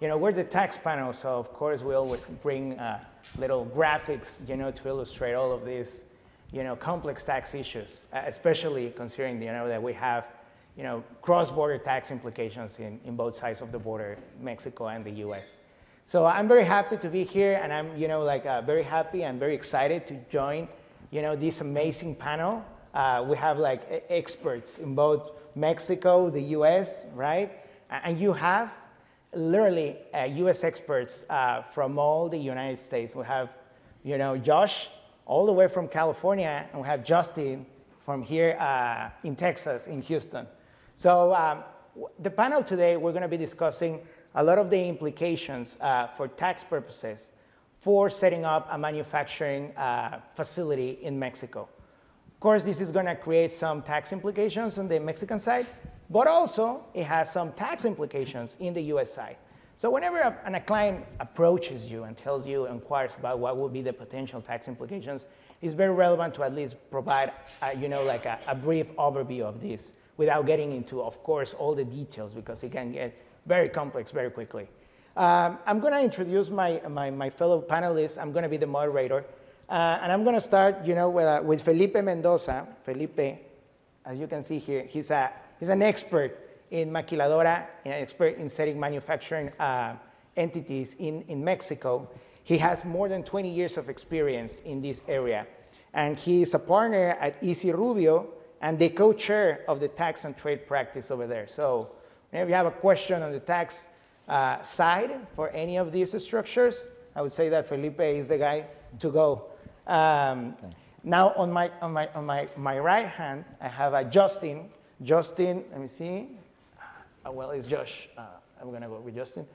we're the tax panel, so of course we always bring little graphics, to illustrate all of these, complex tax issues, especially considering, that we have, cross-border tax implications in both sides of the border, Mexico and the U.S. So I'm very happy to be here, and I'm, very happy and very excited to join, this amazing panel. We have experts in both Mexico, the U.S., right? And you have literally U.S. experts from all the United States. We have, Josh all the way from California, and we have Justin from here in Texas, in Houston. So the panel today, we're going to be discussing a lot of the implications for tax purposes for setting up a manufacturing facility in Mexico. Of course, this is going to create some tax implications on the Mexican side, but also it has some tax implications in the US side. So whenever a client approaches you and tells you, inquires about what will be the potential tax implications, it's very relevant to at least provide, a brief overview of this without getting into, of course, all the details, because it can get very complex very quickly. I'm going to introduce my fellow panelists. I'm going to be the moderator. And I'm going to start, with Felipe Mendoza. Felipe, as you can see here, he's an expert in maquiladora, an expert in setting manufacturing entities in Mexico. He has more than 20 years of experience in this area. And he's a partner at EC Rubio and the co-chair of the tax and trade practice over there. So whenever you have a question on the tax side for any of these structures, I would say that Felipe is the guy to go. Now on my right hand, I have Justin. Justin, let me see. Well, it's Josh. I'm going to go with Justin.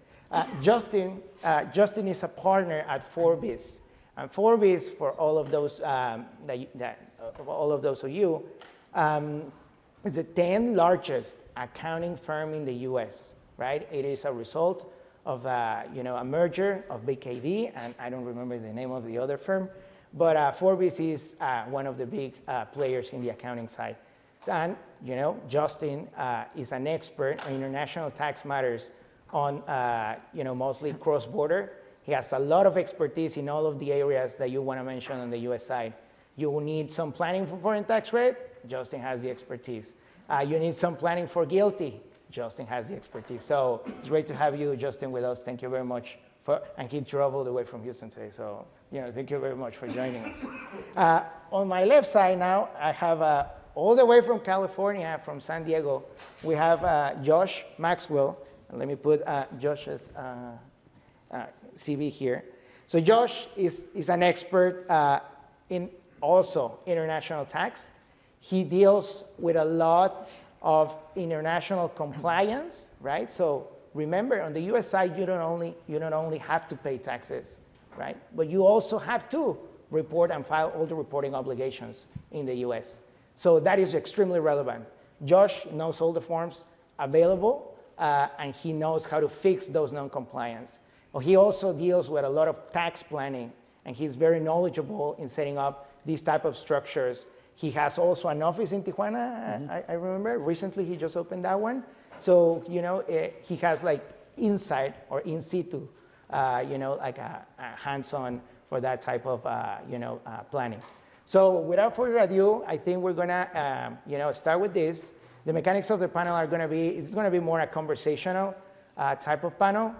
Justin is a partner at Forvis. And Forvis, for all of those of you, is the 10th largest accounting firm in the U.S. Right? It is a result of a merger of BKD, and I don't remember the name of the other firm, but Forvis is one of the big players in the accounting side. And Justin is an expert on international tax matters on mostly cross-border. He has a lot of expertise in all of the areas that you want to mention on the U.S. side. You will need some planning for foreign tax rate. Justin has the expertise. You need some planning for GILTI. Justin has the expertise. So it's great to have you, Justin, with us. Thank you very much. And he drove all the way from Houston today. So thank you very much for joining us. On my left side now, I have all the way from California, from San Diego, we have Josh Maxwell. And let me put Josh's CV here. So Josh is an expert in also international tax. He deals with a lot of international compliance, right? So remember, on the U.S. side, you don't only have to pay taxes, right? But you also have to report and file all the reporting obligations in the U.S. So that is extremely relevant. Josh knows all the forms available, and he knows how to fix those non-compliance. Well, he also deals with a lot of tax planning, and he's very knowledgeable in setting up these type of structures. He has also an office in Tijuana, I remember. Recently, he just opened that one. So, he has insight or in situ, a hands-on for that type of, planning. So without further ado, I think we're gonna, start with this. The mechanics of the panel are gonna be, it's gonna be more a conversational type of panel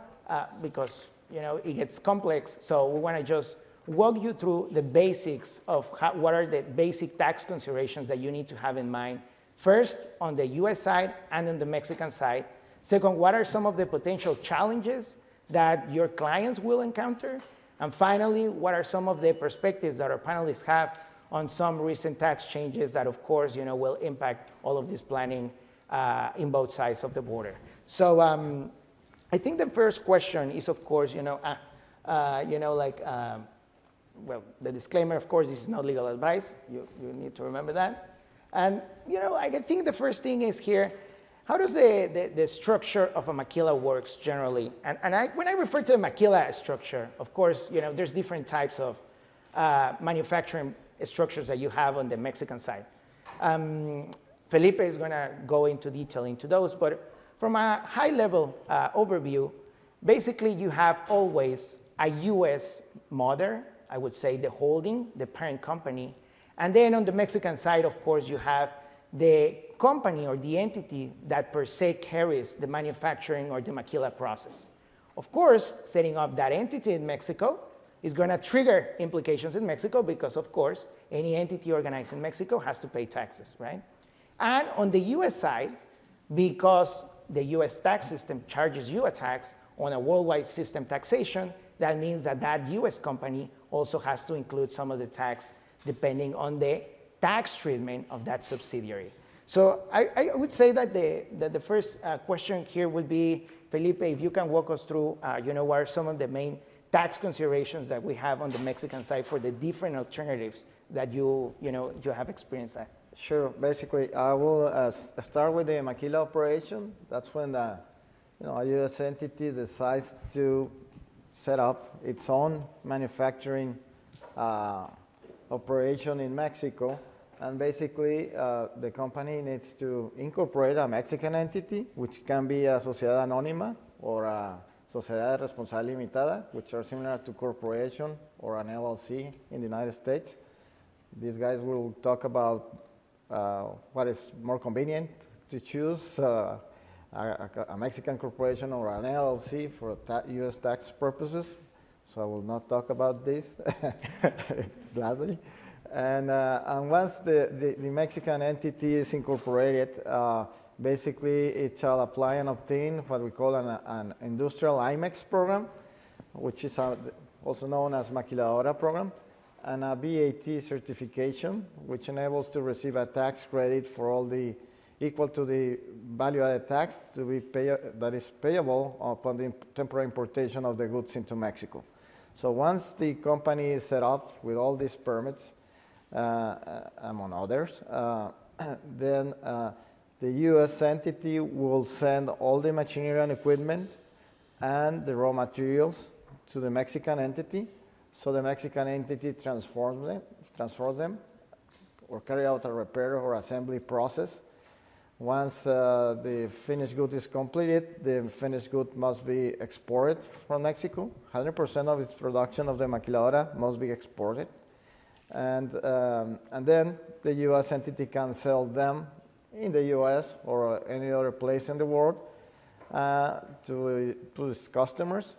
because, it gets complex. So we wanna just walk you through the basics of what are the basic tax considerations that you need to have in mind. First, on the US side and on the Mexican side. Second, what are some of the potential challenges that your clients will encounter? And finally, what are some of the perspectives that our panelists have on some recent tax changes that, of course, will impact all of this planning in both sides of the border. So I think the first question is, of course, well, the disclaimer, of course, this is not legal advice. You need to remember that. And, I think the first thing is here, how does the structure of a maquila works generally? And when I refer to a maquila structure, of course, there's different types of manufacturing structures that you have on the Mexican side. Felipe is going to go into detail into those, but from a high-level overview, basically you have always a U.S. mother, I would say the holding, the parent company, and then on the Mexican side, of course, you have the company or the entity that per se carries the manufacturing or the maquila process. Of course, setting up that entity in Mexico is going to trigger implications in Mexico because, of course, any entity organized in Mexico has to pay taxes, right? And on the US side, because the US tax system charges you a tax on a worldwide system taxation, that means that that US company also has to include some of the tax depending on the tax treatment of that subsidiary. So I would say that the first question here would be, Felipe, if you can walk us through, what are some of the main tax considerations that we have on the Mexican side for the different alternatives that you have experienced at? Sure. Basically, I will start with the maquila operation. That's when a U.S. entity decides to set up its own manufacturing operation in Mexico. And basically, the company needs to incorporate a Mexican entity, which can be a Sociedad Anónima or a Sociedad Responsable Limitada, which are similar to corporation or an LLC in the United States. These guys will talk about what is more convenient to choose, a Mexican corporation or an LLC for U.S. tax purposes. So I will not talk about this, gladly. And once the Mexican entity is incorporated, basically it shall apply and obtain what we call an industrial IMEX program, which is also known as Maquiladora program, and a VAT certification, which enables to receive a tax credit for all equal to the value-added tax that is payable upon the temporary importation of the goods into Mexico. So once the company is set up with all these permits, among others, then the U.S. entity will send all the machinery and equipment and the raw materials to the Mexican entity. So the Mexican entity transforms them or carry out a repair or assembly process. Once the finished good is completed, the finished good must be exported from Mexico. 100% of its production of the maquiladora must be exported. And then the U.S. entity can sell them in the U.S. or any other place in the world to its customers.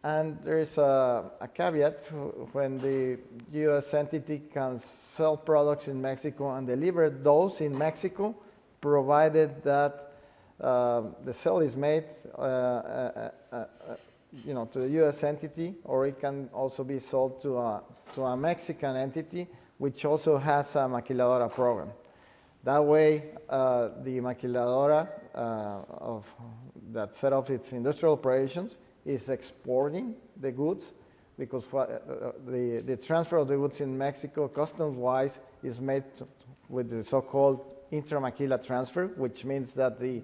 And there is a caveat when the U.S. entity can sell products in Mexico and deliver those in Mexico, provided that the sale is made to the U.S. entity, or it can also be sold to a Mexican entity, which also has a maquiladora program. That way, the maquiladora that set up its industrial operations is exporting the goods, because the transfer of the goods in Mexico, customs-wise, is made with the so-called intra-maquila transfer, which means that the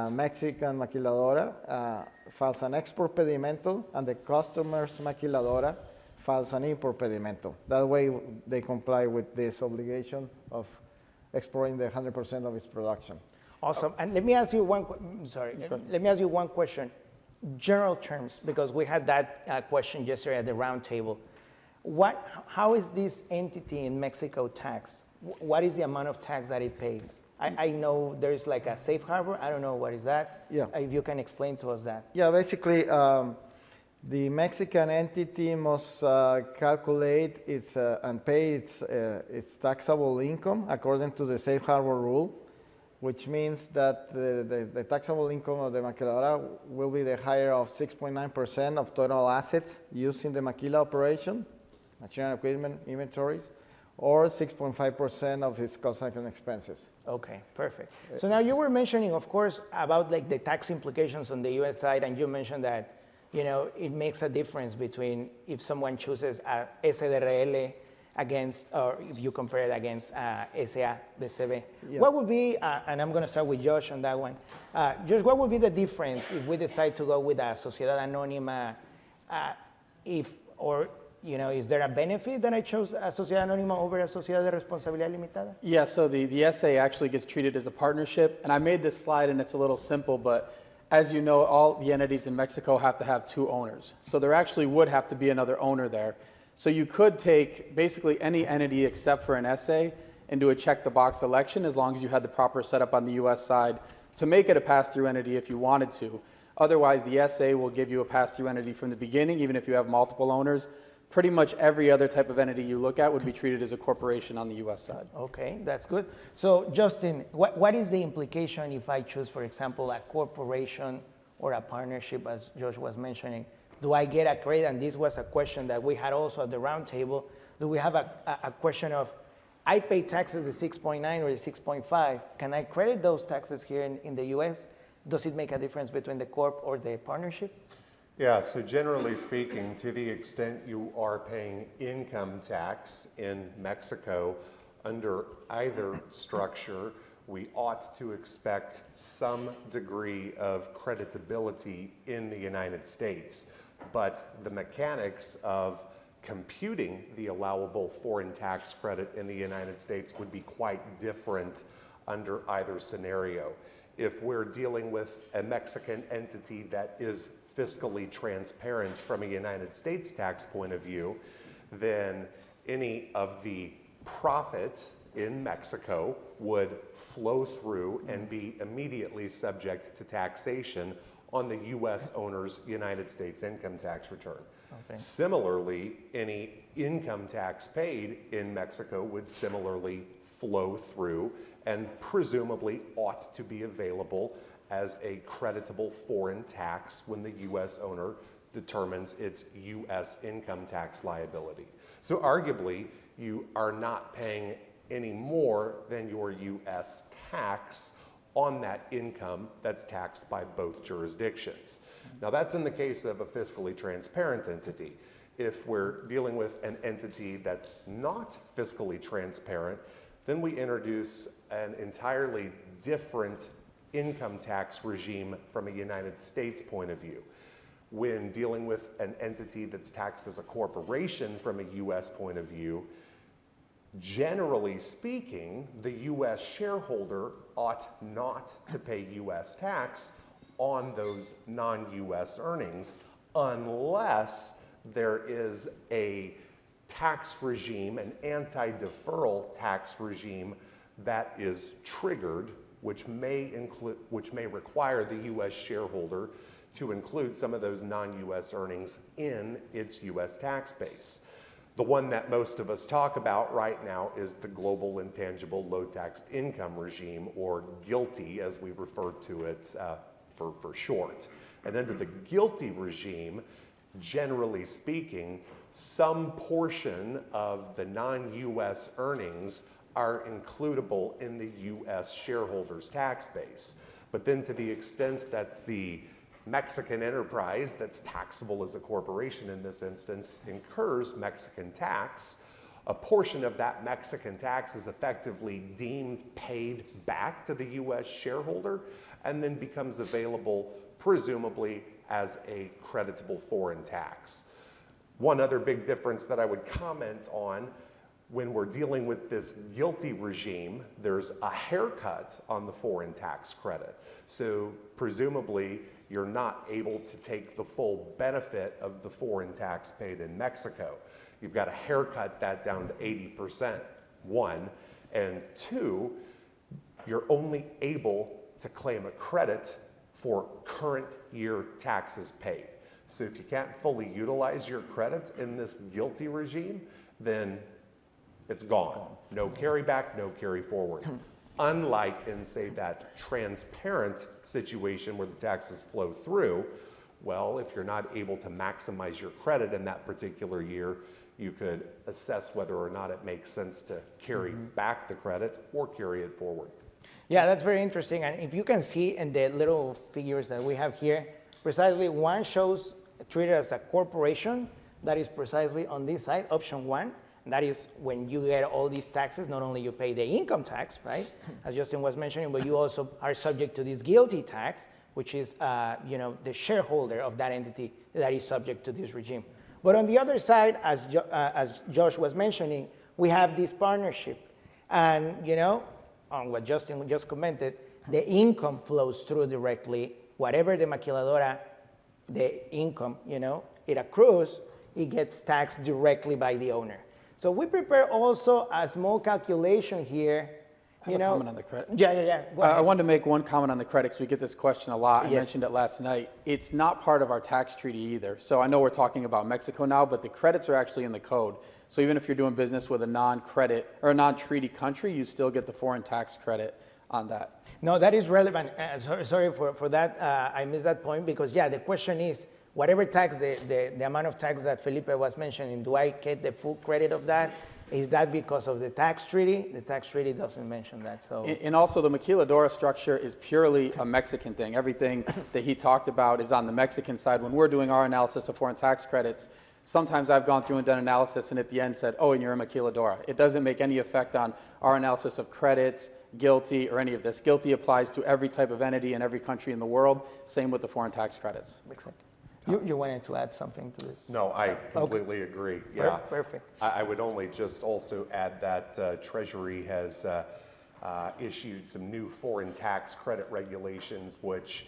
Mexican maquiladora files an export pedimento, and the customer's maquiladora files an import pedimento. That way, they comply with this obligation of exporting the 100% of its production. Awesome. And let me ask you one question. General terms, because we had that question yesterday at the round table. How is this entity in Mexico taxed? What is the amount of tax that it pays? I know there's like a safe harbor. I don't know what is that. Yeah. If you can explain to us that. Yeah, basically, the Mexican entity must calculate and pay its taxable income according to the safe harbor rule, which means that the taxable income of the maquiladora will be the higher of 6.9% of total assets used in the maquila operation, machinery and equipment, inventories, or 6.5% of its costs and expenses. Okay, perfect. So now you were mentioning, of course, about like the tax implications on the U.S. side, and you mentioned that, it makes a difference between if someone chooses a SDRL against, or if you compare it against SA-DCB. Yeah. What would be, and I'm going to start with Josh on that one. Josh, what would be the difference if we decide to go with a Sociedad Anónima, is there a benefit that I chose a Sociedad Anónima over a Sociedad de Responsabilidad Limitada? Yeah, so the SA actually gets treated as a partnership, and I made this slide and it's a little simple, but as you know, all the entities in Mexico have to have 2 owners. So there actually would have to be another owner there. So you could take basically any entity except for an SA and do a check-the-box election as long as you had the proper setup on the U.S. side to make it a pass-through entity if you wanted to. Otherwise, the SA will give you a pass-through entity from the beginning, even if you have multiple owners. Pretty much every other type of entity you look at would be treated as a corporation on the U.S. side. Okay, that's good. So Justin, what is the implication if I choose, for example, a corporation or a partnership, as Josh was mentioning? Do I get a credit? And this was a question that we had also at the roundtable. Do we have a question of, I pay taxes at 6.9 or the 6.5. Can I credit those taxes here in the U.S.? Does it make a difference between the corp or the partnership? Yeah, so generally speaking, to the extent you are paying income tax in Mexico under either structure, we ought to expect some degree of creditability in the United States. But the mechanics of computing the allowable foreign tax credit in the United States would be quite different under either scenario. If we're dealing with a Mexican entity that is fiscally transparent from a United States tax point of view, then any of the profits in Mexico would flow through and be immediately subject to taxation on the U.S. owner's United States income tax return. Okay. Similarly, any income tax paid in Mexico would similarly flow through and presumably ought to be available as a creditable foreign tax when the U.S. owner determines its U.S. income tax liability. So arguably, you are not paying any more than your U.S. tax on that income that's taxed by both jurisdictions. Now that's in the case of a fiscally transparent entity. If we're dealing with an entity that's not fiscally transparent, then we introduce an entirely different income tax regime from a United States point of view. When dealing with an entity that's taxed as a corporation from a U.S. point of view, generally speaking, the U.S. shareholder ought not to pay U.S. tax on those non-U.S. earnings unless there is a tax regime, an anti-deferral tax regime that is triggered, which may require the U.S. shareholder to include some of those non-U.S. earnings in its U.S. tax base. The one that most of us talk about right now is the Global Intangible Low Taxed Income Regime, or GILTI as we refer to it for short. And under the GILTI regime, generally speaking, some portion of the non-U.S. earnings are includable in the U.S. shareholders' tax base. But then to the extent that the Mexican enterprise that's taxable as a corporation in this instance incurs Mexican tax, a portion of that Mexican tax is effectively deemed paid back to the U.S. shareholder and then becomes available presumably as a creditable foreign tax. One other big difference that I would comment on: when we're dealing with this GILTI regime, there's a haircut on the foreign tax credit. So presumably, you're not able to take the full benefit of the foreign tax paid in Mexico. You've got to haircut that down to 80%, one. And two, you're only able to claim a credit for current year taxes paid. So if you can't fully utilize your credit in this GILTI regime, then it's gone. No carry back, no carry forward. Unlike in, say, that transparent situation where the taxes flow through, well, if you're not able to maximize your credit in that particular year, you could assess whether or not it makes sense to carry back the credit or carry it forward. Yeah, that's very interesting. And if you can see in the little figures that we have here, precisely one shows treated as a corporation. That is precisely on this side, option one. And that is when you get all these taxes, not only you pay the income tax, right, as Justin was mentioning, but you also are subject to this GILTI tax, which is the shareholder of that entity that is subject to this regime. But on the other side, as Josh was mentioning, we have this partnership. And on what Justin just commented, the income flows through directly whatever the maquiladora, the income, it accrues, it gets taxed directly by the owner. So we prepare also a small calculation here. I have a comment on the credit. Yeah. Go ahead. I wanted to make one comment on the credit because we get this question a lot. I Yes. mentioned it last night. It's not part of our tax treaty either. So I know we're talking about Mexico now, but the credits are actually in the code. So even if you're doing business with a non-credit or a non-treaty country, you still get the foreign tax credit on that. No, that is relevant. Sorry for that. I missed that point because, the question is, whatever tax, the amount of tax that Felipe was mentioning, do I get the full credit of that? Is that because of the tax treaty? The tax treaty doesn't mention that. So. And also the maquiladora structure is purely a Mexican thing. Everything that he talked about is on the Mexican side. When we're doing our analysis of foreign tax credits, sometimes I've gone through and done analysis and at the end said, oh, and you're a maquiladora. It doesn't make any effect on our analysis of credits, guilty, or any of this. Guilty applies to every type of entity in every country in the world. Same with the foreign tax credits. Excellent. You wanted to add something to this? No, I completely agree. Yeah. Perfect. I would only just also add that Treasury has issued some new foreign tax credit regulations which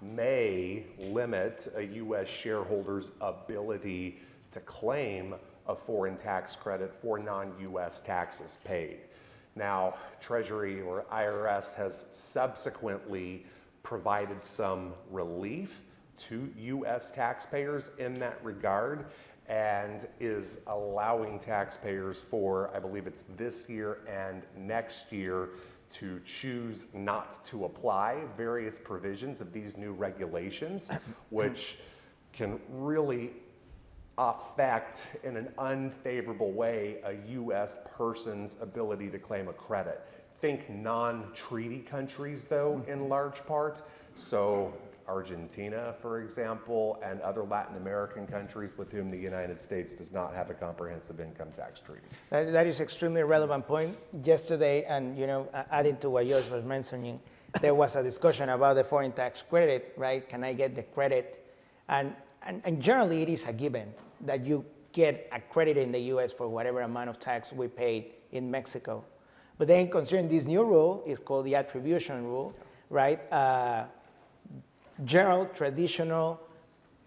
may limit a U.S. shareholder's ability to claim a foreign tax credit for non-U.S. taxes paid. Now, Treasury or IRS has subsequently provided some relief to U.S. taxpayers in that regard and is allowing taxpayers for, I believe it's this year and next year, to choose not to apply various provisions of these new regulations, which can really affect in an unfavorable way a U.S. person's ability to claim a credit. Think non-treaty countries, though, in large part. So Argentina, for example, and other Latin American countries with whom the United States does not have a comprehensive income tax treaty. That is extremely relevant point. Yesterday, and adding to what Josh was mentioning, there was a discussion about the foreign tax credit, right? Can I get the credit? And generally, it is a given that you get a credit in the U.S. for whatever amount of tax we paid in Mexico. But then considering this new rule, it's called the attribution rule, right? General, traditional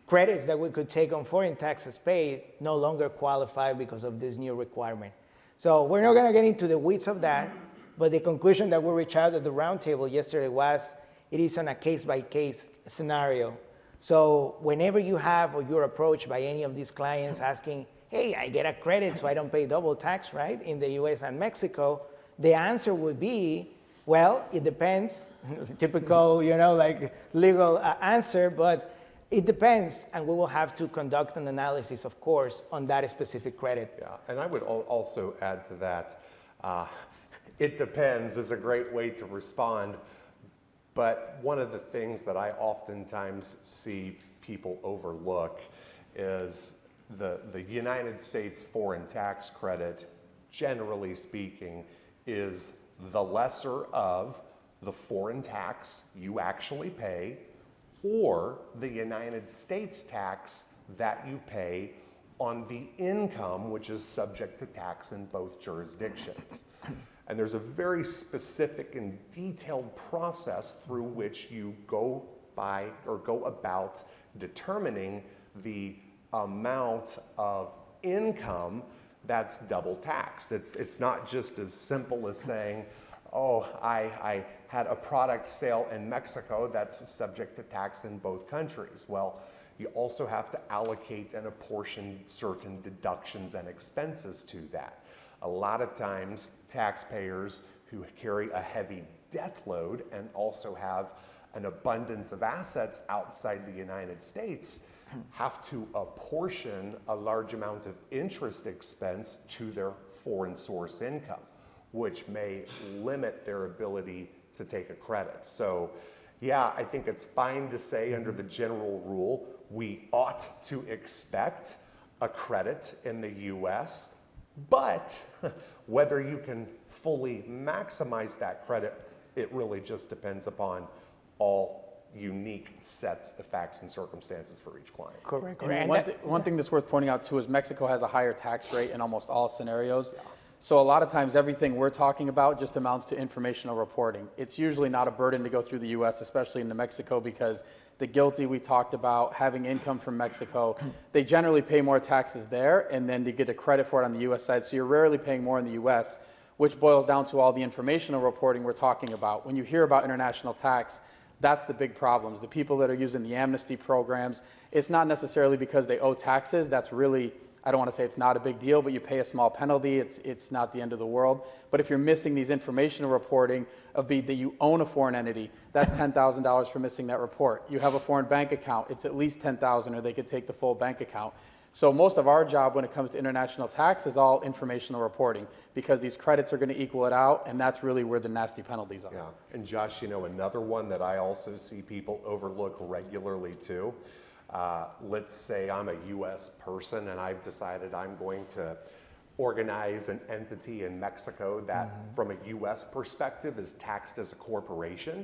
credits that we could take on foreign taxes paid no longer qualify because of this new requirement. So we're not going to get into the weeds of that, but the conclusion that we reached out at the roundtable yesterday was it is on a case-by-case scenario. So whenever you have or you're approached by any of these clients asking, hey, I get a credit so I don't pay double tax, right, in the US and Mexico, the answer would be, well, it depends. Typical, like legal answer, but it depends, and we will have to conduct an analysis, of course, on that specific credit. Yeah, and I would also add to that, it depends is a great way to respond, but one of the things that I oftentimes see people overlook is the United States foreign tax credit, generally speaking, is the lesser of the foreign tax you actually pay or the United States tax that you pay on the income which is subject to tax in both jurisdictions. And there's a very specific and detailed process through which you go about determining the amount of income that's double taxed. It's not just as simple as saying, oh, I had a product sale in Mexico that's subject to tax in both countries. Well, you also have to allocate and apportion certain deductions and expenses to that. A lot of times, taxpayers who carry a heavy debt load and also have an abundance of assets outside the United States have to apportion a large amount of interest expense to their foreign source income, which may limit their ability to take a credit. So, yeah, I think it's fine to say under the general rule, we ought to expect a credit in the US, but whether you can fully maximize that credit, it really just depends upon all unique sets of facts and circumstances for each client. Correct. And one thing that's worth pointing out too is Mexico has a higher tax rate in almost all scenarios. So a lot of times everything we're talking about just amounts to informational reporting. It's usually not a burden to go through the US, especially in New Mexico, because the guilty we talked about, having income from Mexico, they generally pay more taxes there, and then they get a credit for it on the US side. So you're rarely paying more in the US, which boils down to all the informational reporting we're talking about. When you hear about international tax, that's the big problems. The people that are using the amnesty programs, it's not necessarily because they owe taxes. That's really, I don't want to say it's not a big deal, but you pay a small penalty. It's not the end of the world. But if you're missing these informational reporting of that you own a foreign entity, that's $10,000 for missing that report. You have a foreign bank account, it's at least $10,000, or they could take the full bank account. So most of our job when it comes to international tax is all informational reporting, because these credits are going to equal it out, and that's really where the nasty penalties are. Yeah, and Josh, another one that I also see people overlook regularly too. Let's say I'm a U.S. person and I've decided I'm going to organize an entity in Mexico that from a U.S. perspective is taxed as a corporation,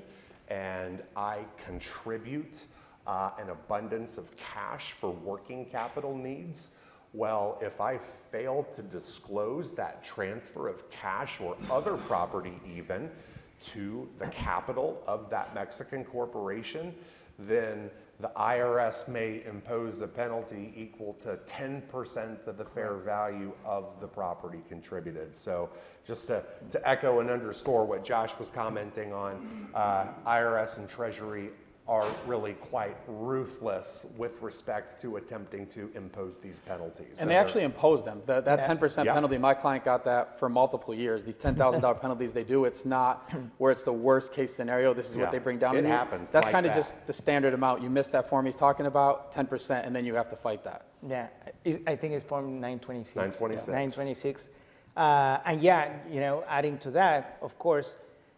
and I contribute an abundance of cash for working capital needs. Well, if I fail to disclose that transfer of cash or other property even to the capital of that Mexican corporation, then the IRS may impose a penalty equal to 10% of the fair value of the property contributed. So just to echo and underscore what Josh was commenting on, IRS and Treasury are really quite ruthless with respect to attempting to impose these penalties. And they actually impose them. That 10% Yeah. penalty, my client got that for multiple years. These $10,000 penalties they do, it's not where it's the worst case scenario. This is what they bring down. It on you. happens That's like kind of that. just the standard amount. You missed that form he's talking about, 10%, and then you have to fight that. Yeah, I think it's Form 926. 926. 926. And yeah, adding to that, of course,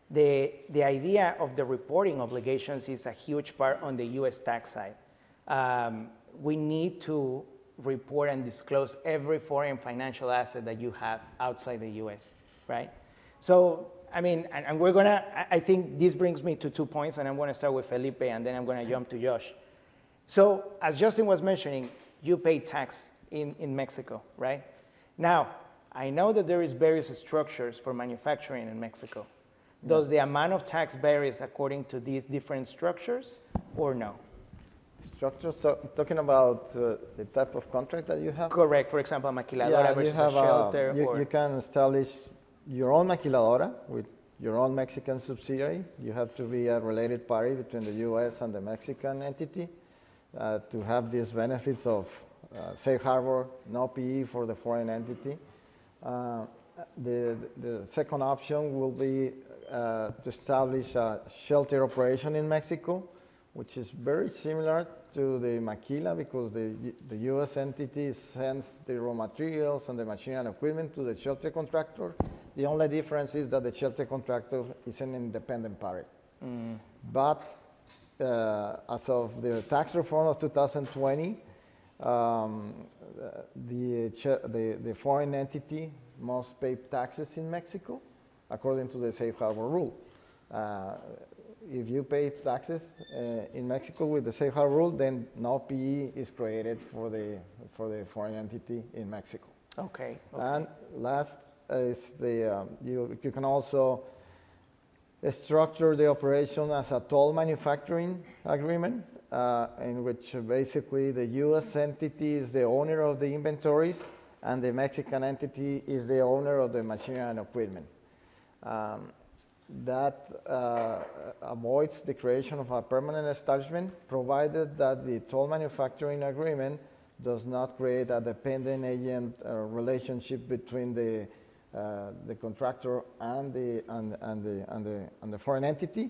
the idea of the reporting obligations is a huge part on the U.S. tax side. We need to report and disclose every foreign financial asset that you have outside the U.S., right? So, I mean, and we're gonna, I think this brings me to 2 points, and I'm gonna start with Felipe, and then I'm gonna jump to Josh. So, as Justin was mentioning, you pay tax in Mexico, right? Now, I know that there is various structures for manufacturing in Mexico. Does the amount of tax varies according to these different structures, or no? Structure, so talking about the type of contract that you have? Correct. For example, a maquiladora versus a shelter. You can establish your own maquiladora with your own Mexican subsidiary. You have to be a related party between the U.S. and the Mexican entity to have these benefits of safe harbor, no PE for the foreign entity. The second option will be to establish a shelter operation in Mexico, which is very similar to the maquila, because the U.S. entity sends the raw materials and the machinery and equipment to the shelter contractor. The only difference is that the shelter contractor is an independent party. But as of the tax reform of 2020, the foreign entity must pay taxes in Mexico according to the safe harbor rule. If you pay taxes in Mexico with the safe harbor rule, then no PE is created for the foreign entity in Mexico. Okay. And last is you can also structure the operation as a toll manufacturing agreement, in which basically the U.S. entity is the owner of the inventories and the Mexican entity is the owner of the machinery and equipment. That avoids the creation of a permanent establishment, provided that the toll manufacturing agreement does not create a dependent agent relationship between the contractor and the foreign entity.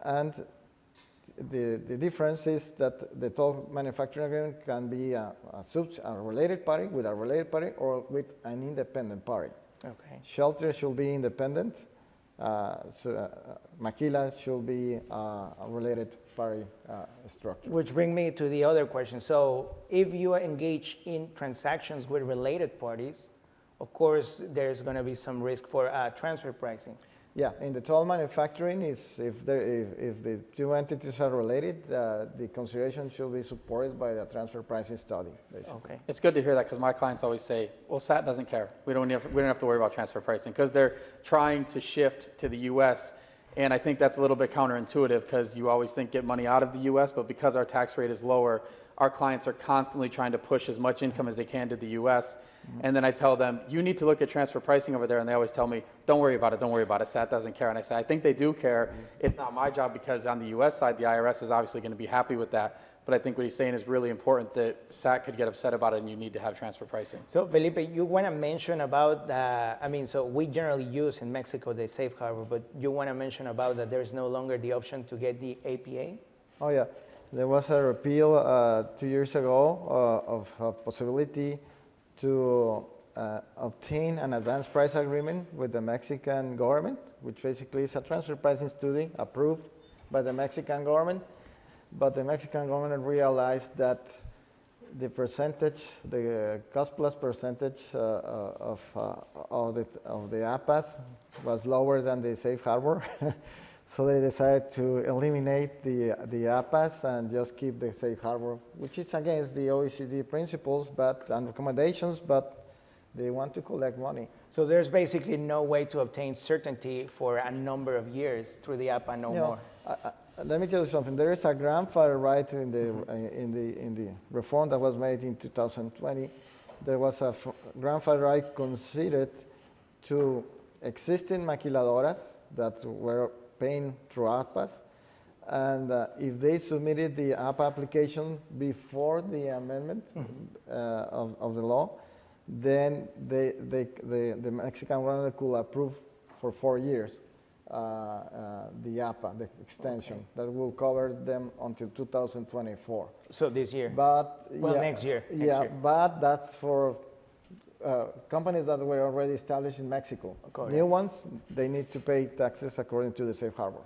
And the difference is that the toll manufacturing agreement can be a related party with a related party or with an independent party. Okay. Shelter should be independent. Maquila should be a related party structure. Which brings me to the other question. So if you engage in transactions with related parties, of course, there's going to be some risk for transfer pricing. Yeah, in the toll manufacturing, if the two entities are related, the consideration should be supported by the transfer pricing study. Basically. Okay. It's good to hear that because my clients always say, well, SAT doesn't care. We don't have to worry about transfer pricing because they're trying to shift to the U.S. And I think that's a little bit counterintuitive because you always think get money out of the U.S., but because our tax rate is lower, our clients are constantly trying to push as much income as they can to the U.S. And then I tell them, you need to look at transfer pricing over there. And they always tell me, don't worry about it, don't worry about it. SAT doesn't care. And I say, I think they do care. It's not my job because on the U.S. side, the IRS is obviously going to be happy with that. But I think what he's saying is really important that SAT could get upset about it and you need to have transfer pricing. So Felipe, you want to mention about, so we generally use in Mexico the safe harbor, but you want to mention about that there's no longer the option to get the APA? Oh yeah, there was a repeal 2 years ago of a possibility to obtain an advance price agreement with the Mexican government, which basically is a transfer pricing study approved by the Mexican government. But the Mexican government realized that the percentage, the cost plus percentage of the APAs was lower than the safe harbor. So they decided to eliminate the APAs and just keep the safe harbor, which is against the OECD principles and recommendations, but they want to collect money. So there's basically no way to obtain certainty for a number of years through the APA no more. Let me tell you something. There is a grandfather right in the reform that was made in 2020. There was a grandfather right conceded to existing maquiladoras that were paying through APAs, and if they submitted the APA application before the amendment of the law, then the Mexican government could approve for 4 years. The APA, the extension, that will cover them until 2024. So this year? But next year. But that's for companies that were already established in Mexico. Correct. New ones, they need to pay taxes according to the safe harbor.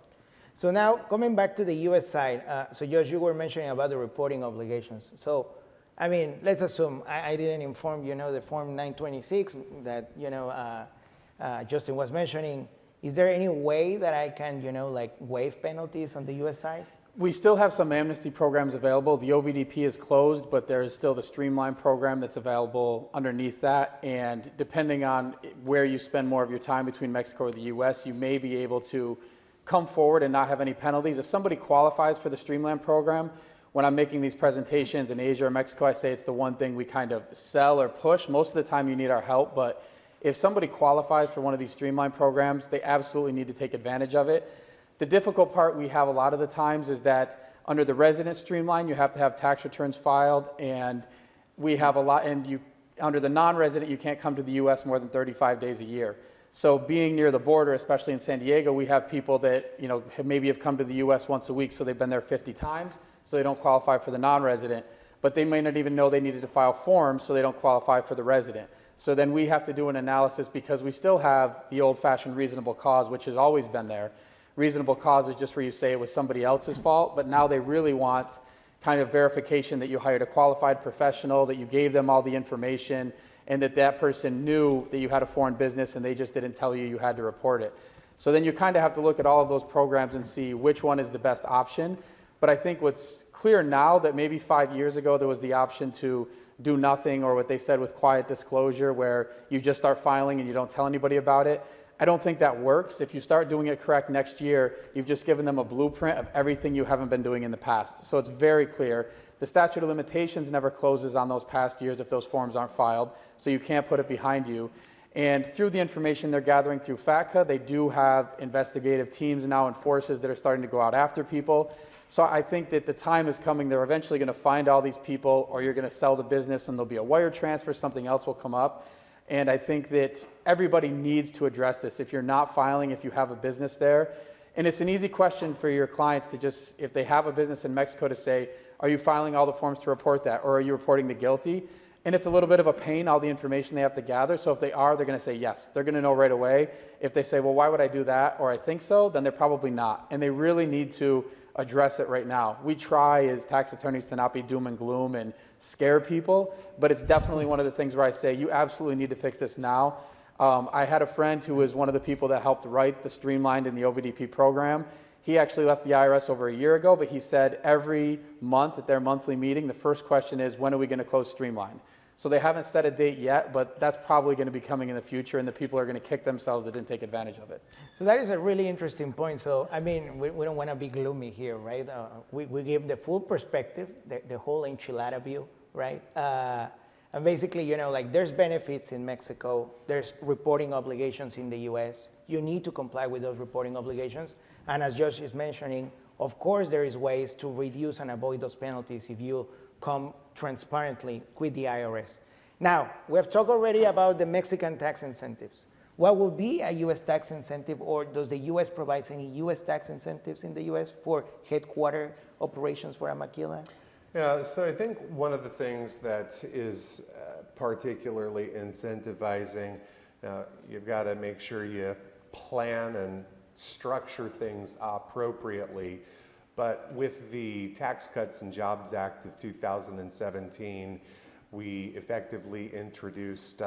So now, coming back to the U.S. side, so Josh, you were mentioning about the reporting obligations. So, I mean, let's assume I didn't inform the Form 926 that, Justin was mentioning. Is there any way that I can, waive penalties on the U.S. side? We still have some amnesty programs available. The OVDP is closed, but there is still the Streamline program that's available underneath that. And depending on where you spend more of your time between Mexico or the U.S., you may be able to come forward and not have any penalties. If somebody qualifies for the Streamline program, when I'm making these presentations in Asia or Mexico, I say it's the one thing we kind of sell or push. Most of the time you need our help, but if somebody qualifies for one of these Streamline programs, they absolutely need to take advantage of it. The difficult part we have a lot of the times is that under the resident Streamline, you have to have tax returns filed, and we have a lot, and under the non-resident, you can't come to the U.S. more than 35 days a year. So being near the border, especially in San Diego, we have people that maybe have come to the U.S. once a week, so they've been there 50 times, so they don't qualify for the non-resident, but they may not even know they needed to file forms, so they don't qualify for the resident. So then we have to do an analysis because we still have the old-fashioned reasonable cause, which has always been there. Reasonable cause is just where you say it was somebody else's fault, but now they really want kind of verification that you hired a qualified professional, that you gave them all the information, and that person knew that you had a foreign business and they just didn't tell you you had to report it. So then you kind of have to look at all of those programs and see which one is the best option. But I think what's clear now that maybe 5 years ago there was the option to do nothing, or what they said with quiet disclosure, where you just start filing and you don't tell anybody about it. I don't think that works. If you start doing it correct next year, you've just given them a blueprint of everything you haven't been doing in the past. So it's very clear. The statute of limitations never closes on those past years if those forms aren't filed, so you can't put it behind you. And through the information they're gathering through FATCA, they do have investigative teams now and forces that are starting to go out after people. So I think that the time is coming. They're eventually going to find all these people, or you're going to sell the business and there'll be a wire transfer, something else will come up. And I think that everybody needs to address this. If you're not filing, if you have a business there, and it's an easy question for your clients to just, if they have a business in Mexico, to say, are you filing all the forms to report that, or are you reporting the guilty? And it's a little bit of a pain, all the information they have to gather. So if they are, they're going to say yes. They're going to know right away. If they say, well, why would I do that? Or I think so, then they're probably not. And they really need to address it right now. We try as tax attorneys to not be doom and gloom and scare people, but it's definitely one of the things where I say you absolutely need to fix this now. I had a friend who was one of the people that helped write the Streamlined in the OVDP program. He actually left the IRS over a year ago, but he said every month at their monthly meeting, the first question is, when are we going to close Streamlined? So they haven't set a date yet, but that's probably going to be coming in the future, and the people are going to kick themselves that didn't take advantage of it. So that is a really interesting point. So, I mean, we don't want to be gloomy here, right? We give the full perspective, the whole enchilada view, right? And basically, you know, like there's benefits in Mexico, there's reporting obligations in the US. You need to comply with those reporting obligations. And as Josh is mentioning, of course, there is ways to reduce and avoid those penalties if you come transparently with the IRS. Now, we have talked already about the Mexican tax incentives. What would be a US tax incentive, or does the US provide any US tax incentives in the US for headquarter operations for a maquila? Yeah, so I think one of the things that is particularly incentivizing, you've got to make sure you plan and structure things appropriately. But with the Tax Cuts and Jobs Act of 2017, we effectively introduced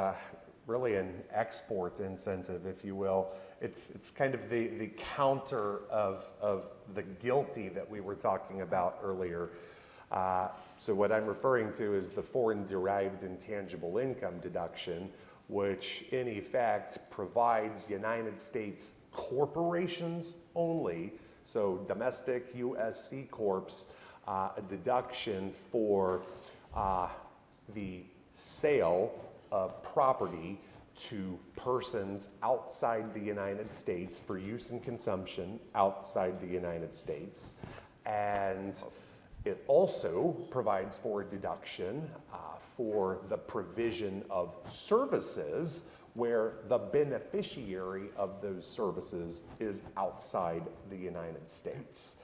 really an export incentive, if you will. It's kind of the counter of the GILTI that we were talking about earlier. So what I'm referring to is the foreign derived intangible income deduction, which in effect provides United States corporations only, so domestic US C Corps, a deduction for the sale of property to persons outside the United States for use and consumption outside the United States. And it also provides for a deduction for the provision of services where the beneficiary of those services is outside the United States.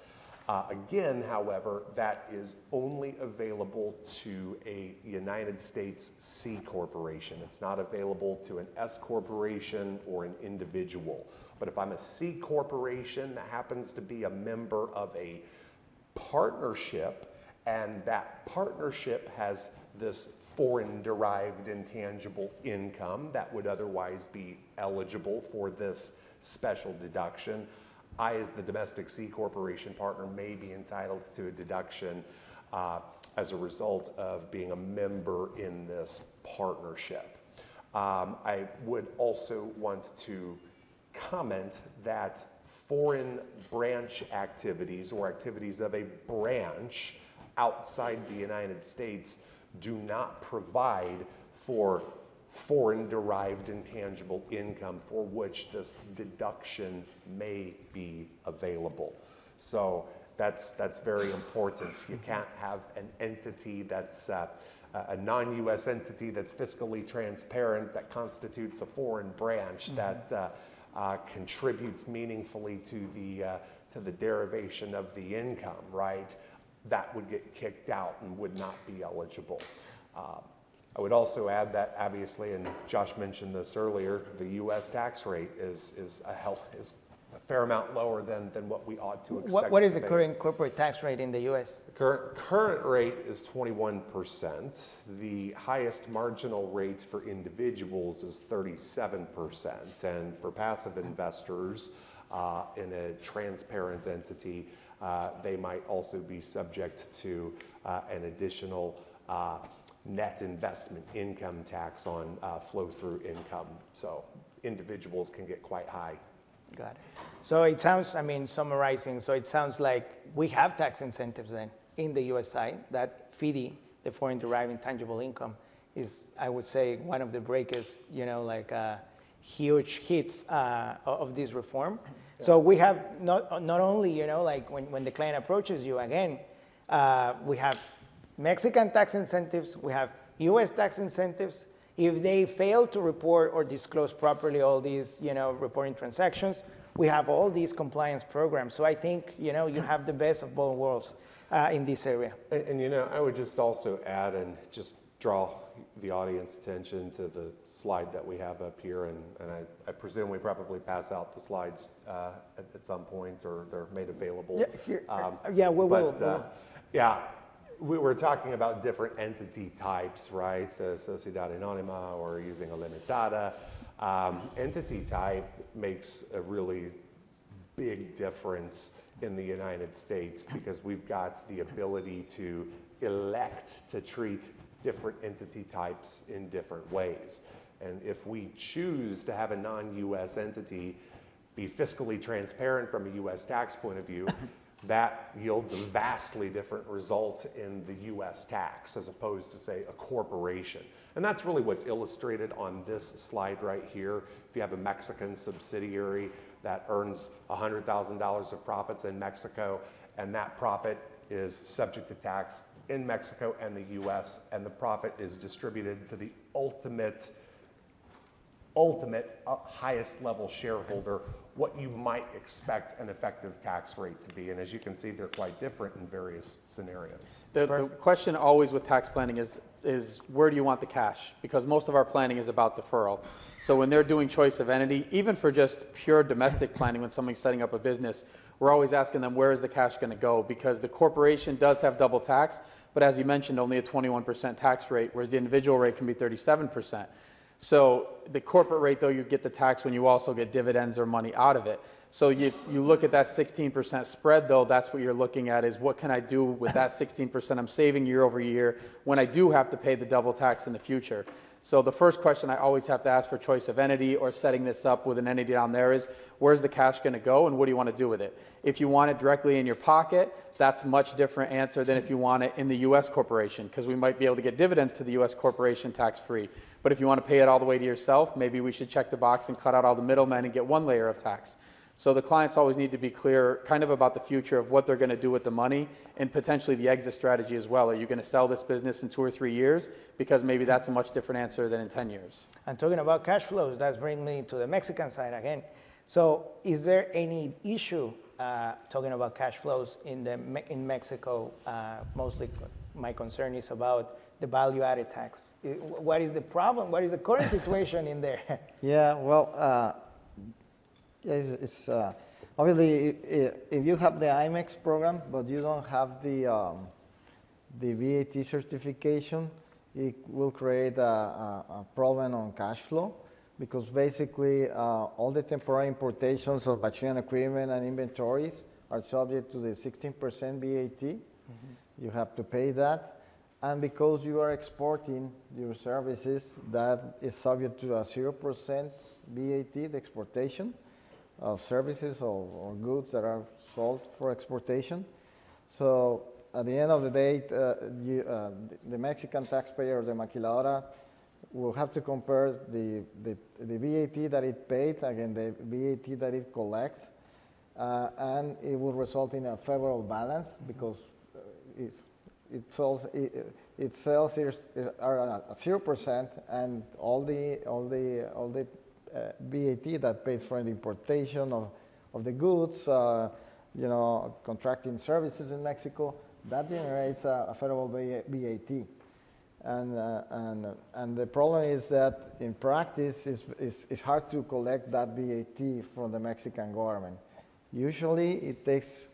Again, however, that is only available to a United States C corporation. It's not available to an S corporation or an individual. But if I'm a C corporation that happens to be a member of a partnership, and that partnership has this foreign derived intangible income that would otherwise be eligible for this special deduction, I, as the domestic C corporation partner, may be entitled to a deduction as a result of being a member in this partnership. I would also want to comment that foreign branch activities or activities of a branch outside the United States do not provide for foreign derived intangible income for which this deduction may be available. So that's very important. You can't have an entity that's a non-US entity that's fiscally transparent that constitutes a foreign branch that contributes meaningfully to the derivation of the income, right? That would get kicked out and would not be eligible. I would also add that obviously, and Josh mentioned this earlier, the U.S. tax rate is a fair amount lower than what we ought to expect. What is the current corporate tax rate in the U.S.? The current rate is 21%. The highest marginal rate for individuals is 37%. And for passive investors in a transparent entity, they might also be subject to an additional net investment income tax on flow-through income. So individuals can get quite high. Got it. So it sounds, I mean, summarizing, so it sounds like we have tax incentives then in the US side. That FDII, the foreign derived intangible income, is, I would say, one of the greatest, you know, like huge hits of this reform. Yeah. So we have not only, you know, like when the client approaches you, again, we have Mexican tax incentives, we have US tax incentives. If they fail to report or disclose properly all these, you know, reporting transactions, we have all these compliance programs. So I think, you know, you have the best of both worlds in this area. And you know, I would just also add and just draw the audience attention to the slide that we have up here. And I presume we probably pass out the slides at some point, or they're made available. Yeah, here, yeah, we will. Yeah. We were talking about different entity types, right? The Sociedad Anónima or using a limitada. Entity type makes a really big difference in the United States because we've got the ability to elect to treat different entity types in different ways. And if we choose to have a non-US entity be fiscally transparent from a US tax point of view, that yields a vastly different result in the US tax as opposed to, say, a corporation. And that's really what's illustrated on this slide right here. If you have a Mexican subsidiary that earns $100,000 of profits in Mexico, and that profit is subject to tax in Mexico and the US, and the profit is distributed to the ultimate highest level shareholder, what you might expect an effective tax rate to be. And as you can see, they're quite different in various scenarios. The question always with tax planning is where do you want the cash? Because most of our planning is about deferral. So when they're doing choice of entity, even for just pure domestic planning, when somebody's setting up a business, we're always asking them, where is the cash going to go? Because the corporation does have double tax, but as you mentioned, only a 21% tax rate, whereas the individual rate can be 37%. So the corporate rate, though, you get the tax when you also get dividends or money out of it. So you look at that 16% spread, though, that's what you're looking at is what can I do with that 16% I'm saving year over year when I do have to pay the double tax in the future. So the first question I always have to ask for choice of entity or setting this up with an entity down there is, where's the cash going to go and what do you want to do with it? If you want it directly in your pocket, that's a much different answer than if you want it in the U.S. corporation, because we might be able to get dividends to the U.S. corporation tax-free. But if you want to pay it all the way to yourself, maybe we should check the box and cut out all the middlemen and get one layer of tax. So the clients always need to be clear kind of about the future of what they're going to do with the money and potentially the exit strategy as well. Are you going to sell this business in 2 or 3 years? Because maybe that's a much different answer than in 10 years. And talking about cash flows, that's bringing me to the Mexican side again. So is there any issue talking about cash flows in Mexico? Mostly my concern is about the value-added tax. What is the problem? What is the current situation in there? Yeah, well, it's obviously if you have the IMEX program, but you don't have the VAT certification, it will create a problem on cash flow because basically all the temporary importations of machinery and equipment and inventories are subject to the 16% VAT. Mm-hmm. You have to pay that. And because you are exporting your services, that is subject to a 0% VAT, the exportation of services or goods that are sold for exportation. So at the end of the day, the Mexican taxpayer or the maquiladora will have to compare the VAT that it paid against the VAT that it collects, and it will result in a favorable balance because its sales are at 0%, and all the VAT that pays for the importation of the goods, contracting services in Mexico, that generates a federal VAT. And the problem is that in practice, it's hard to collect that VAT from the Mexican government. Usually, it takes,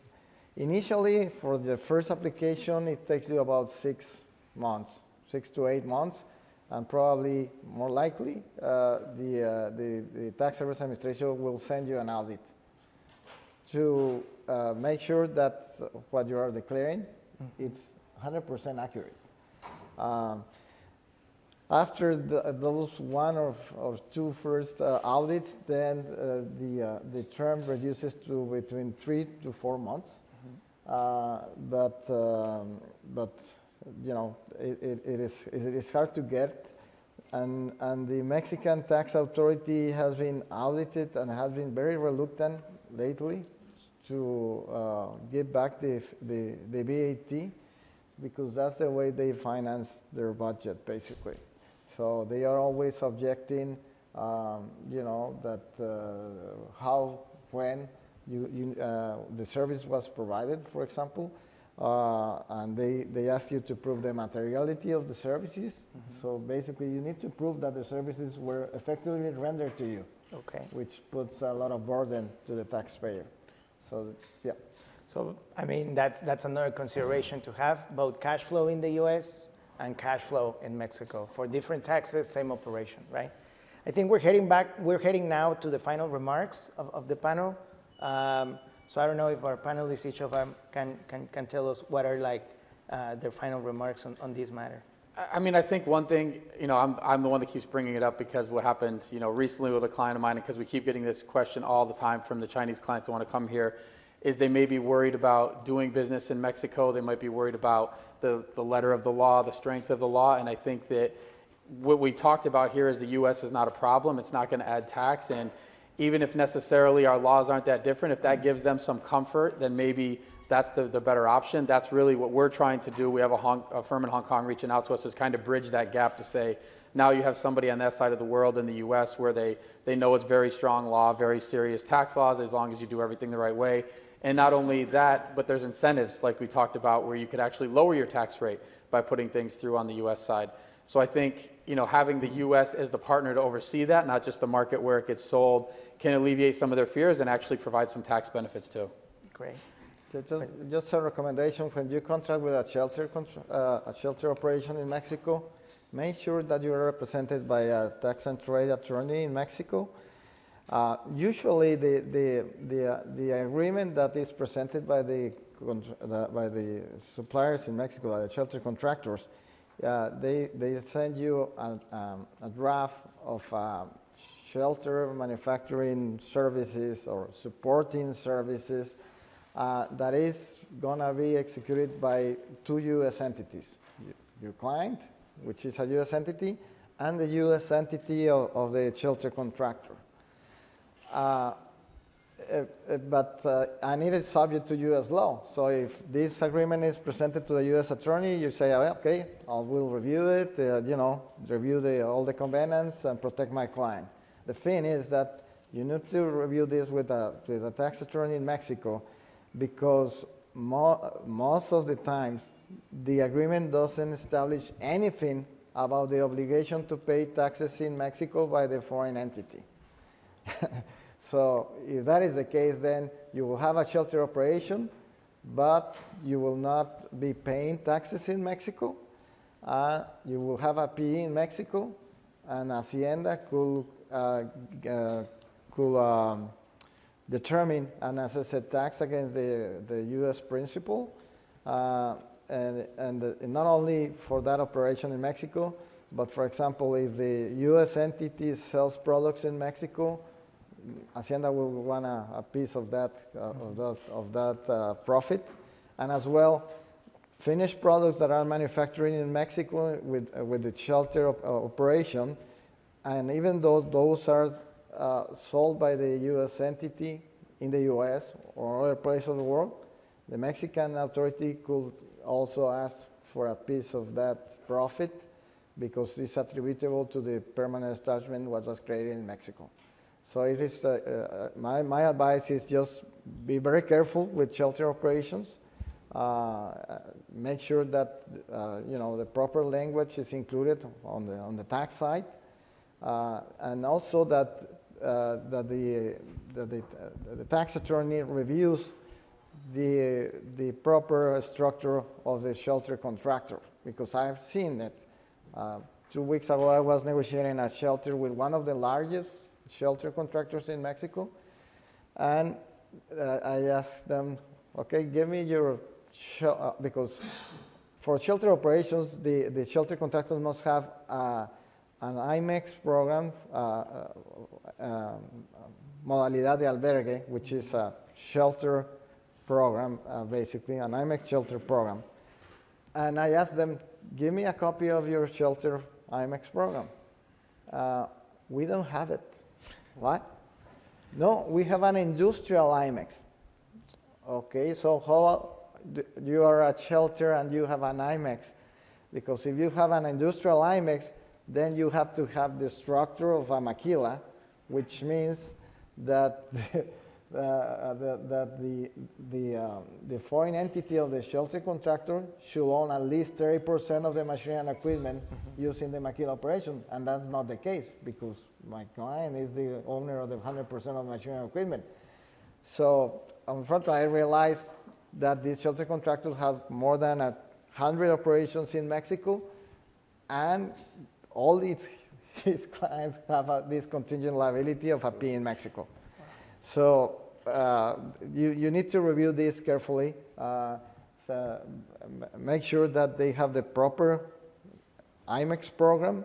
initially, for the first application, it takes you about 6 months, 6 to 8 months. And probably more likely, the Tax Service Administration will send you an audit to make sure that what you are declaring is 100% accurate. After those 1 or 2 first audits, then the term reduces to between 3 to 4 months. But it is hard to get, and the Mexican tax authority has been audited and has been very reluctant lately to give back the VAT because that's the way they finance their budget, basically. So they are always objecting, that how, when the service was provided, for example. And they ask you to prove the materiality of the services. Mm-hmm. So basically, you need to prove that the services were effectively rendered to you. Okay. Which puts a lot of burden to the taxpayer. So, yeah. So, I mean, that's another consideration to have, both cash flow in the U.S. and cash flow in Mexico. For different taxes, same operation, right? I think we're heading now to the final remarks of the panel. So I don't know if our panelists, each of them, can tell us what are like their final remarks on this matter. I mean, I think one thing, I'm the one that keeps bringing it up because what happened, recently with a client of mine, and because we keep getting this question all the time from the Chinese clients that want to come here, is they may be worried about doing business in Mexico. They might be worried about the letter of the law, the strength of the law, and I think that what we talked about here is the U.S. is not a problem. It's not going to add tax, and even if necessarily our laws aren't that different, if that gives them some comfort, then maybe that's the better option. That's really what we're trying to do. We have a firm in Hong Kong reaching out to us is kind of bridge that gap to say, now you have somebody on that side of the world in the U.S. where they know it's very strong law, very serious tax laws, as long as you do everything the right way. And not only that, but there's incentives like we talked about where you could actually lower your tax rate by putting things through on the U.S. side. So I think, having the U.S. as the partner to oversee that, not just the market where it gets sold, can alleviate some of their fears and actually provide some tax benefits too. Great. Just a recommendation: when you contract with a shelter operation in Mexico, make sure that you are represented by a tax and trade attorney in Mexico. Usually, the agreement that is presented by the suppliers in Mexico, the shelter contractors, they send you a draft of shelter manufacturing services or supporting services that is going to be executed by two U.S. entities, your client, which is a U.S. entity, and the U.S. entity of the shelter contractor. And it is subject to U.S. law. So if this agreement is presented to the U.S. attorney, you say, oh, okay, I will review it, review all the covenants and protect my client. The thing is that you need to review this with a tax attorney in Mexico, because most of the times the agreement doesn't establish anything about the obligation to pay taxes in Mexico by the foreign entity. So if that is the case, then you will have a shelter operation, but you will not be paying taxes in Mexico. You will have a PE in Mexico, and Hacienda could determine an assessed tax against the U.S. principal, and not only for that operation in Mexico, but for example, if the U.S. entity sells products in Mexico, Hacienda will want a piece of that profit, and as well, finished products that are manufactured in Mexico with the shelter operation, and even though those are sold by the U.S. entity in the U.S. or other places of the world, the Mexican authority could also ask for a piece of that profit because it's attributable to the permanent establishment that was created in Mexico. So it is my advice is just be very careful with shelter operations. Make sure that the proper language is included on the tax side, and also that the tax attorney reviews the proper structure of the shelter contractor, because I've seen it. 2 weeks ago, I was negotiating a shelter with one of the largest shelter contractors in Mexico, and I asked them, okay, give me your because for shelter operations, the shelter contractors must have an IMEX program, modalidad de albergue, which is a shelter program, basically an IMEX shelter program. And I asked them, give me a copy of your shelter IMEX program. We don't have it. What? No, we have an industrial IMEX. Okay, so how you are a shelter and you have an IMEX? Because if you have an industrial IMEX, then you have to have the structure of a maquila, which means that the foreign entity of the shelter contractor should own at least 30% of the machinery and equipment used in the maquila operation, and that's not the case because my client is the owner of the 100% of machinery and equipment. So unfortunately, I realized that these shelter contractors have more than 100 operations in Mexico, and all its his clients have this contingent liability of a P in Mexico. So you need to review this carefully. So make sure that they have the proper IMEX program,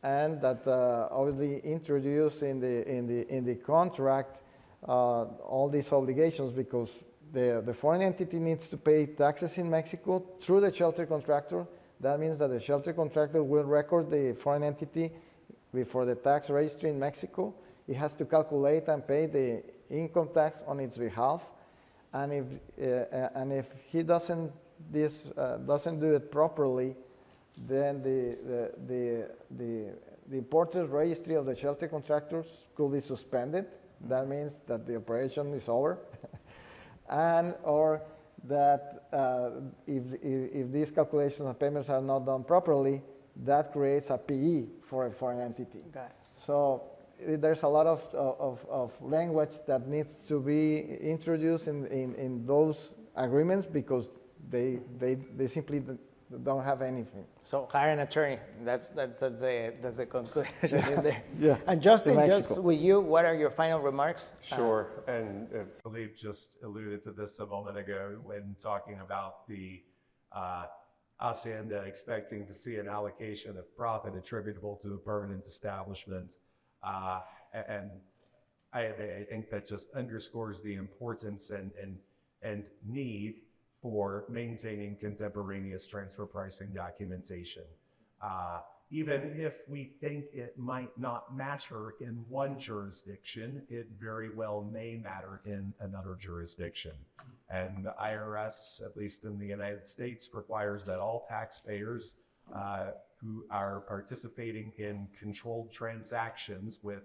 and that obviously introduce in the contract all these obligations, because the foreign entity needs to pay taxes in Mexico through the shelter contractor. That means that the shelter contractor will record the if entity before the tax registry in Mexico. It has to calculate and pay the income tax on its behalf. And if he doesn't do it properly, then the importer's registry of the shelter contractors could be suspended. That means that the operation is over. Or that if these calculations and payments are not done properly, that creates a PE for a foreign entity. Got it. So there's a lot of language that needs to be introduced in those agreements, because they simply don't have anything. So hire an attorney. That's the conclusion in there. Yeah. And Justin, To just Mexico. with you, what are your final remarks? Sure, and Felipe just alluded to this a moment ago when talking about the Hacienda expecting to see an allocation of profit attributable to a permanent establishment. And I think that just underscores the importance and need for maintaining contemporaneous transfer pricing documentation. Even if we think it might not matter in one jurisdiction, it very well may matter in another jurisdiction. And the IRS, at least in the United States, requires that all taxpayers who are participating in controlled transactions with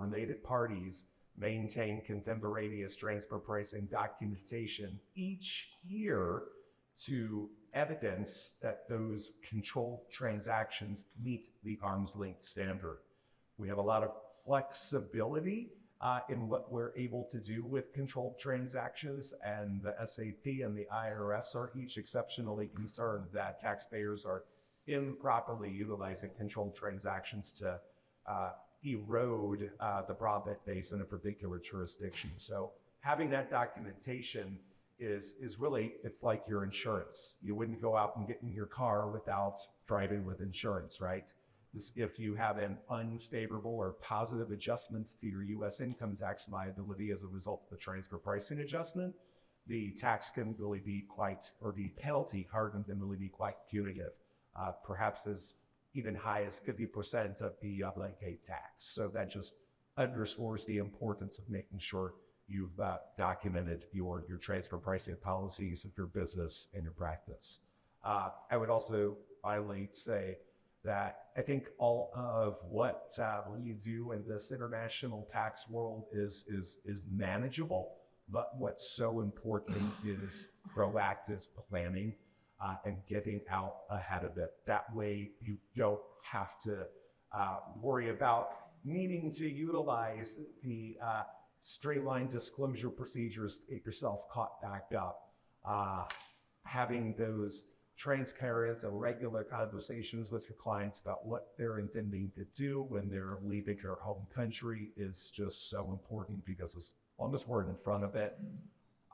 related parties maintain contemporaneous transfer pricing documentation each year to evidence that those controlled transactions meet the arm's length standard. We have a lot of flexibility in what we're able to do with controlled transactions, and the SAP and the IRS are each exceptionally concerned that taxpayers are improperly utilizing controlled transactions to erode the profit base in a particular jurisdiction. So having that documentation is really, it's like your insurance. You wouldn't go out and get in your car without driving with insurance, right? If you have an unfavorable or positive adjustment to your U.S. income tax liability as a result of the transfer pricing adjustment, the tax can really be quite, or the penalty hardened can really be quite punitive, perhaps as even high as 50% of the blanket tax. So that just underscores the importance of making sure you've documented your transfer pricing policies of your business and your practice. I would also finally say that I think all of what we do in this international tax world is manageable, but what's so important is proactive planning and getting out ahead of it. That way you don't have to worry about needing to utilize the streamlined disclosure procedures to get yourself caught back up. Having those transparent and regular conversations with your clients about what they're intending to do when they're leaving your home country is just so important, because as long as we're in front of it,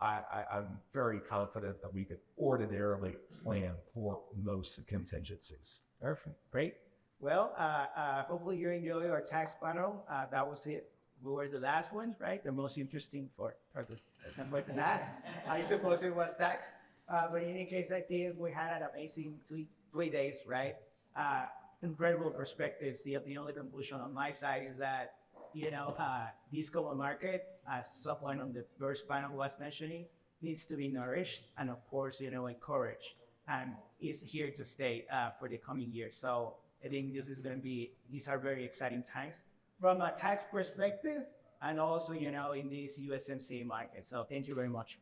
I'm very confident that we could ordinarily plan for most contingencies. Perfect. Great. Well, hopefully you enjoy our tax panel. That was it. We were the last ones, right? The most interesting for the last. I suppose it was tax. But in any case, I think we had an amazing three days, right? Incredible perspectives. The only conclusion on my side is that, this common market, as someone on the first panel was mentioning, needs to be nourished and, of course, encouraged, and is here to stay for the coming years. So I think these are very exciting times from a tax perspective, and also, in this USMCA market. So thank you very much.